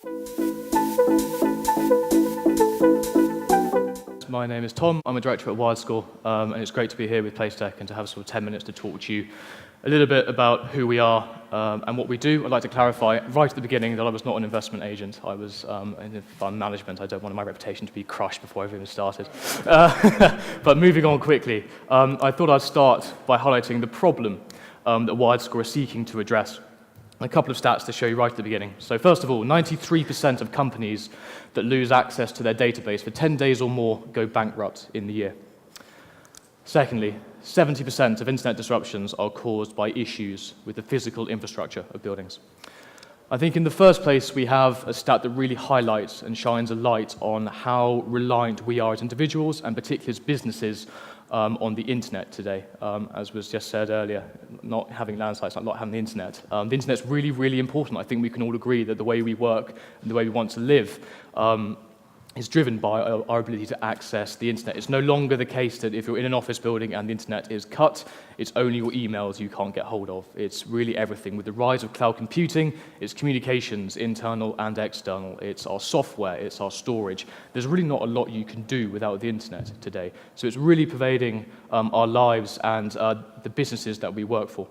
My name is Tom. I'm a director at WiredScore, and it's great to be here with PlaceTech and to have sort of 10 minutes to talk to you a little bit about who we are and what we do. I'd like to clarify right at the beginning that I was not an investment agent. I was in fund management. I don't want my reputation to be crushed before I've even started. But moving on quickly, I thought I'd start by highlighting the problem that WiredScore is seeking to address. A couple of stats to show you right at the beginning. So first of all, 93% of companies that lose access to their database for 10 days or more go bankrupt in the year. Secondly, 70% of internet disruptions are caused by issues with the physical infrastructure of buildings. I think in the first place, we have a stat that really highlights and shines a light on how reliant we are as individuals, and particularly as businesses, on the internet today. As was just said earlier, not having land sites, not having the internet. The internet's really, really important. I think we can all agree that the way we work and the way we want to live is driven by our ability to access the internet. It's no longer the case that if you're in an office building and the internet is cut, it's only your emails you can't get hold of. It's really everything. With the rise of cloud computing, it's communications, internal and external. It's our software, it's our storage. There's really not a lot you can do without the internet today. So it's really pervading our lives and the businesses that we work for.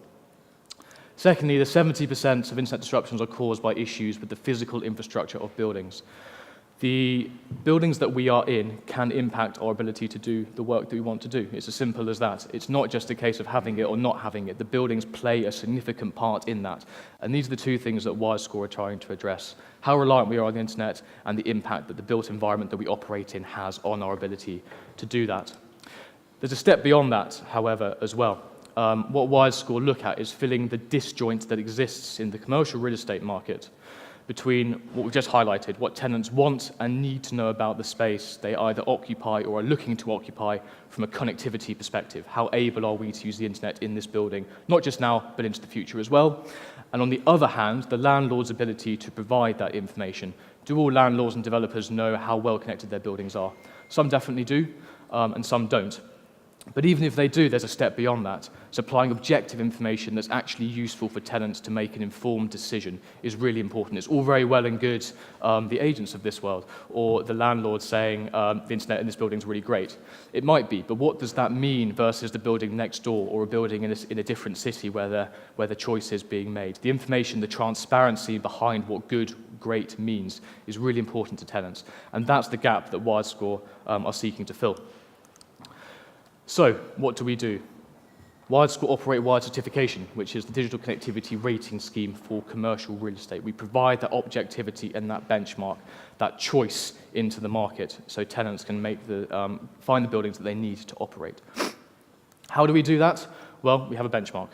Secondly, the 70% of internet disruptions are caused by issues with the physical infrastructure of buildings. The buildings that we are in can impact our ability to do the work that we want to do. It's as simple as that. It's not just a case of having it or not having it. The buildings play a significant part in that. And these are the two things that WiredScore are trying to address. How reliant we are on the internet and the impact that the built environment that we operate in has on our ability to do that. There's a step beyond that, however, as well. What WiredScore look at is filling the disjoint that exists in the commercial real estate market between what we've just highlighted, what tenants want and need to know about the space they either occupy or are looking to occupy from a connectivity perspective. How able are we to use the internet in this building, not just now, but into the future as well? And on the other hand, the landlord's ability to provide that information. Do all landlords and developers know how well connected their buildings are? Some definitely do, and some don't. But even if they do, there's a step beyond that. Supplying objective information that's actually useful for tenants to make an informed decision is really important. It's all very well and good, the agents of this world, or the landlord saying the internet in this building is really great. It might be, but what does that mean versus the building next door or a building in a different city where the choice is being made? The information, the transparency behind what good, great means is really important to tenants. And that's the gap that WiredScore are seeking to fill. So, what do we do? WiredScore operate Wired Certification, which is the digital connectivity rating scheme for commercial real estate. We provide that objectivity and that benchmark, that choice into the market, so tenants can find the buildings that they need to operate. How do we do that? Well, we have a benchmark.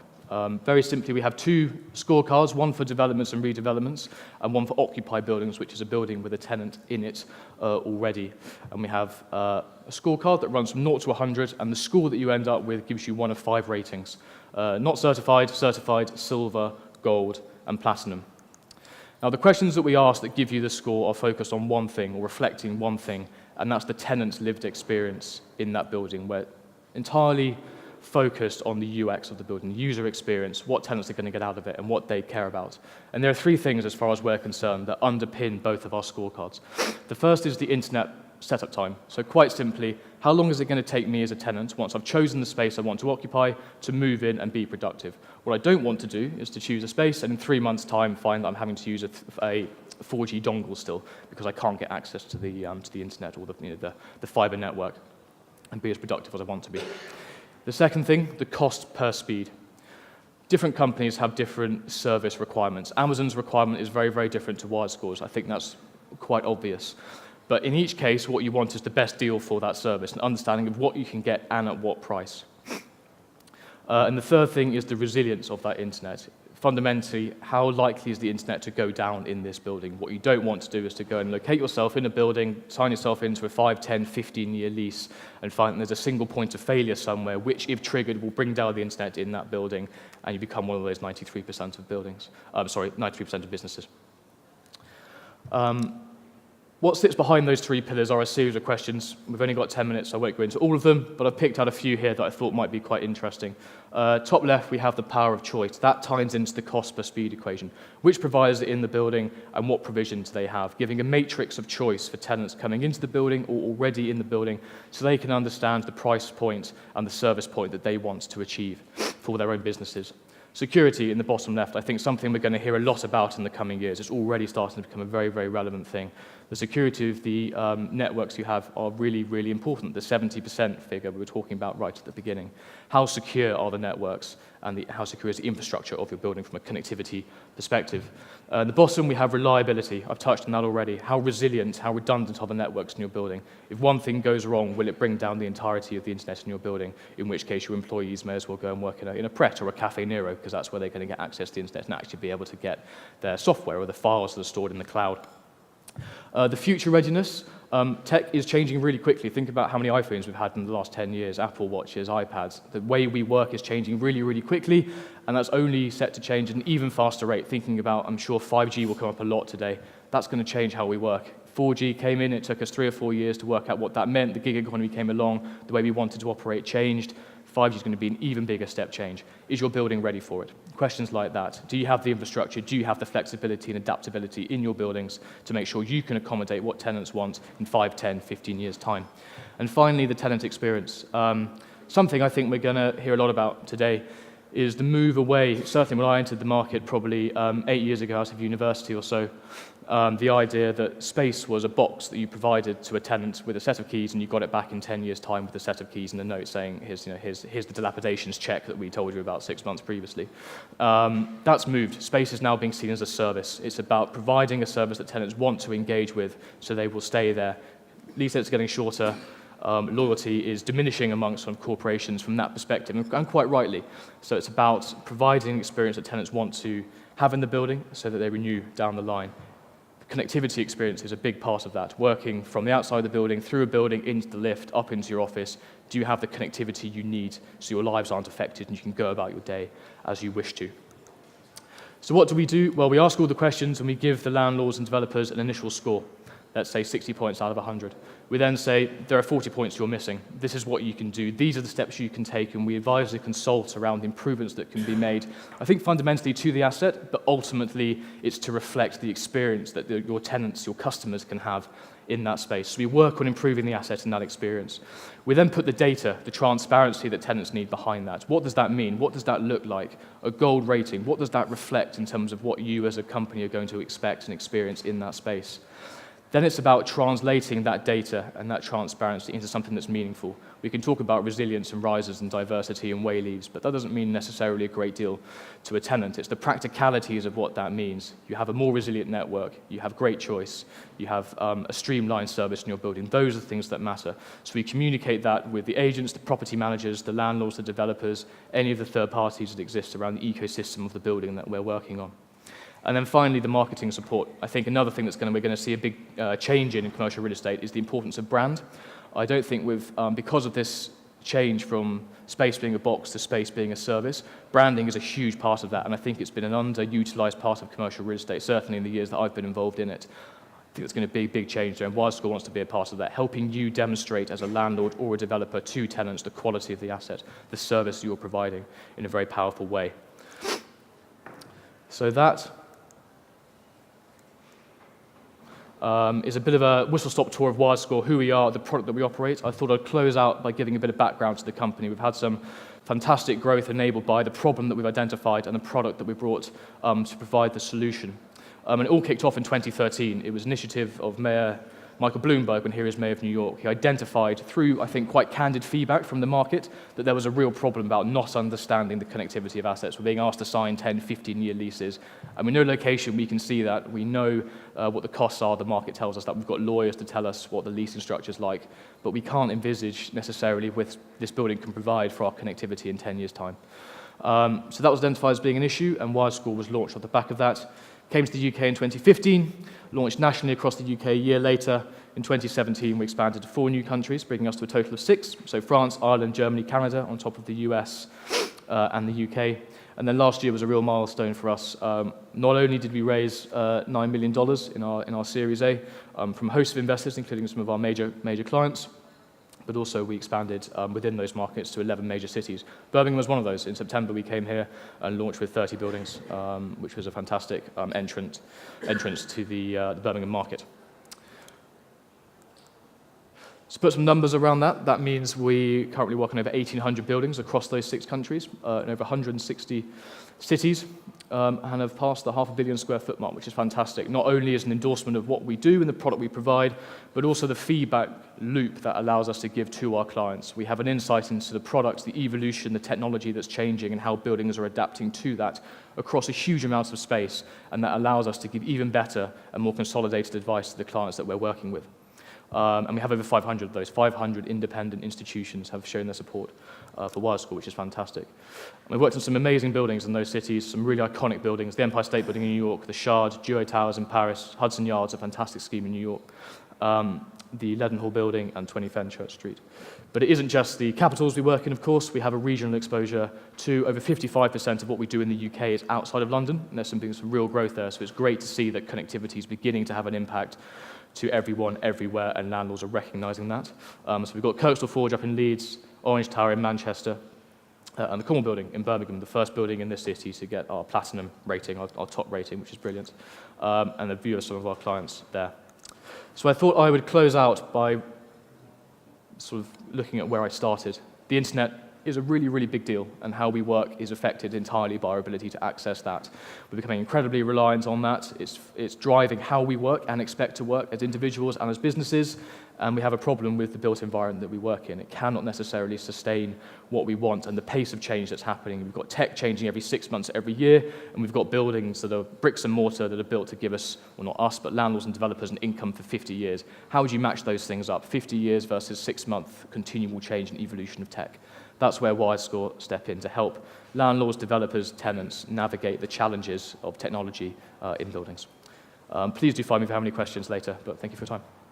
Very simply, we have two scorecards, one for developments and redevelopments, and one for occupied buildings, which is a building with a tenant in it already. And we have a scorecard that runs from 0 to 100, and the score that you end up with gives you one of 5 ratings. Not certified, certified, silver, gold, and platinum. Now, the questions that we ask that give you the score are focused on one thing, or reflecting one thing, and that's the tenant's lived experience in that building. We're entirely focused on the UX of the building, the user experience, what tenants are going to get out of it, and what they care about. And there are 3 things, as far as we're concerned, that underpin both of our scorecards. The first is the internet setup time. So quite simply, how long is it going to take me as a tenant, once I've chosen the space I want to occupy, to move in and be productive? What I don't want to do is to choose a space and in 3 months' time find that I'm having to use a 4G dongle still because I can't get access to the internet or the fiber network and be as productive as I want to be. The second thing, the cost per speed. Different companies have different service requirements. Amazon's requirement is very, very different to WiredScore's. I think that's quite obvious. But in each case, what you want is the best deal for that service, an understanding of what you can get and at what price. And the third thing is the resilience of that internet. Fundamentally, how likely is the internet to go down in this building? What you don't want to do is to go and locate yourself in a building, sign yourself into a 5, 10, 15-year lease, and find that there's a single point of failure somewhere, which, if triggered, will bring down the internet in that building, and you become one of those 93% of buildings. 93% of businesses. What sits behind those three pillars are a series of questions. We've only got 10 minutes, so I won't go into all of them, but I've picked out a few here that I thought might be quite interesting. Top left, we have the power of choice. That ties into the cost per speed equation. Which providers are in the building and what provisions they have, giving a matrix of choice for tenants coming into the building or already in the building so they can understand the price point and the service point that they want to achieve for their own businesses. Security in the bottom left, I think something we're going to hear a lot about in the coming years. It's already starting to become a very, very relevant thing. The security of the networks you have are really, really important. The 70% figure we were talking about right at the beginning. How secure are the networks and how secure is the infrastructure of your building from a connectivity perspective? At the bottom, we have reliability. I've touched on that already. How resilient, how redundant are the networks in your building? If one thing goes wrong, will it bring down the entirety of the internet in your building? In which case, your employees may as well go and work in a Pret or a Cafe Nero, because that's where they're going to get access to the internet and actually be able to get their software or the files that are stored in the cloud. The future readiness, tech is changing really quickly. Think about how many iPhones we've had in the last 10 years, Apple Watches, iPads. The way we work is changing really, really quickly, and that's only set to change at an even faster rate. Thinking about, I'm sure 5G will come up a lot today. That's going to change how we work. 4G came in, it took us 3 or 4 years to work out what that meant. The gig economy came along, the way we wanted to operate changed. 5G is going to be an even bigger step change. Is your building ready for it? Questions like that. Do you have the infrastructure? Do you have the flexibility and adaptability in your buildings to make sure you can accommodate what tenants want in 5, 10, 15 years' time? And finally, the tenant experience. Something I think we're going to hear a lot about today is the move away. Certainly when I entered the market probably 8 years ago out of university or so, the idea that space was a box that you provided to a tenant with a set of keys and you got it back in 10 years' time with a set of keys and a note saying, here's the dilapidations check that we told you about 6 months previously. That's moved. Space is now being seen as a service. It's about providing a service that tenants want to engage with so they will stay there. Lease it's getting shorter. Loyalty is diminishing amongst corporations from that perspective, and quite rightly. So it's about providing an experience that tenants want to have in the building so that they renew down the line. Connectivity experience is a big part of that. Working from the outside of the building, through a building, into the lift, up into your office. Do you have the connectivity you need so your lives aren't affected and you can go about your day as you wish to? So what do? Well, we ask all the questions and we give the landlords and developers an initial score. Let's say 60 points out of 100. We then say, there are 40 points you're missing. This is what you can do. These are the steps you can take, and we advise and consult around the improvements that can be made, I think fundamentally to the asset, but ultimately it's to reflect the experience that your tenants, your customers can have in that space. So we work on improving the asset and that experience. We then put the data, the transparency that tenants need behind that. What does that mean? What does that look like? A gold rating, what does that reflect in terms of what you as a company are going to expect and experience in that space? Then it's about translating that data and that transparency into something that's meaningful. We can talk about resilience and risers and diversity and way leaves, but that doesn't mean necessarily a great deal to a tenant. It's the practicalities of what that means. You have a more resilient network, you have great choice, you have a streamlined service in your building. Those are the things that matter. So we communicate that with the agents, the property managers, the landlords, the developers, any of the third parties that exist around the ecosystem of the building that we're working on. And then finally, the marketing support. I think another thing we're going to see a big change in commercial real estate is the importance of brand. I don't think because of this change from space being a box to space being a service, branding is a huge part of that, and I think it's been an underutilized part of commercial real estate, certainly in the years that I've been involved in it. I think it's going to be a big change there, and WiredScore wants to be a part of that, helping you demonstrate as a landlord or a developer to tenants the quality of the asset, the service you're providing in a very powerful way. So that is a bit of a whistle-stop tour of WiredScore, who we are, the product that we operate. I thought I'd close out by giving a bit of background to the company. We've had some fantastic growth enabled by the problem that we've identified and the product that we brought to provide the solution. And it all kicked off in 2013. It was an initiative of Mayor Michael Bloomberg, when he was Mayor of New York. He identified through, I think, quite candid feedback from the market that there was a real problem about not understanding the connectivity of assets. We're being asked to sign 10, 15-year leases. And we know location, we can see that. We know what the costs are. The market tells us that. We've got lawyers to tell us what the leasing structure is like. But we can't envisage necessarily what this building can provide for our connectivity in 10 years' time. So that was identified as being an issue, and WiredScore was launched off the back of that. Came to the UK in 2015, launched nationally across the UK a year later. In 2017, we expanded to 4 new countries, bringing us to a total of 6. So France, Ireland, Germany, Canada, on top of the US and the UK. And then last year was a real milestone for us. Not only did we raise $9 million in our Series A from a host of investors, including some of our major clients, but also we expanded within those markets to 11 major cities. Birmingham was one of those. In September, we came here and launched with 30 buildings, which was a fantastic entrance to the Birmingham market. To put some numbers around that, that means we currently work on over 1,800 buildings across those 6 countries, in over 160 cities, and have passed the 500 million square foot mark, which is fantastic. Not only as an endorsement of what we do and the product we provide, but also the feedback loop that allows us to give to our clients. We have an insight into the product, the evolution, the technology that's changing, and how buildings are adapting to that across a huge amount of space, and that allows us to give even better and more consolidated advice to the clients that we're working with. And we have over 500 of those. 500 independent institutions have shown their support for WiredScore, which is fantastic. And we've worked on some amazing buildings in those cities, some really iconic buildings, the Empire State Building in New York, the Shard, Duo Towers in Paris, Hudson Yards, a fantastic scheme in New York, the Leadenhall Building, and 20 Fenchurch Street. But it isn't just the capitals we work in, of course. We have a regional exposure to over 55% of what we do in the UK is outside of London, and there's some real growth there, so it's great to see that connectivity is beginning to have an impact to everyone, everywhere, and landlords are recognising that. So we've got Kirkstall Forge up in Leeds, Orange Tower in Manchester, and the Cornwall Building in Birmingham, the first building in this city to get our platinum rating, our top rating, which is brilliant, and a view of some of our clients there. So I thought I would close out by sort of looking at where I started. The internet is a really, really big deal, and how we work is affected entirely by our ability to access that. We're becoming incredibly reliant on that. It's driving how we work and expect to work as individuals and as businesses, and we have a problem with the built environment that we work in. It cannot necessarily sustain what we want and the pace of change that's happening. We've got tech changing every 6 months, every year, and we've got buildings that are bricks and mortar that are built to give us, well, not us, but landlords and developers an income for 50 years. How would you match those things up? 50 years versus 6-month continual change and evolution of tech. That's where WiredScore step in to help landlords, developers, tenants navigate the challenges of technology in buildings. Please do find me if you have any questions later, but thank you for your time.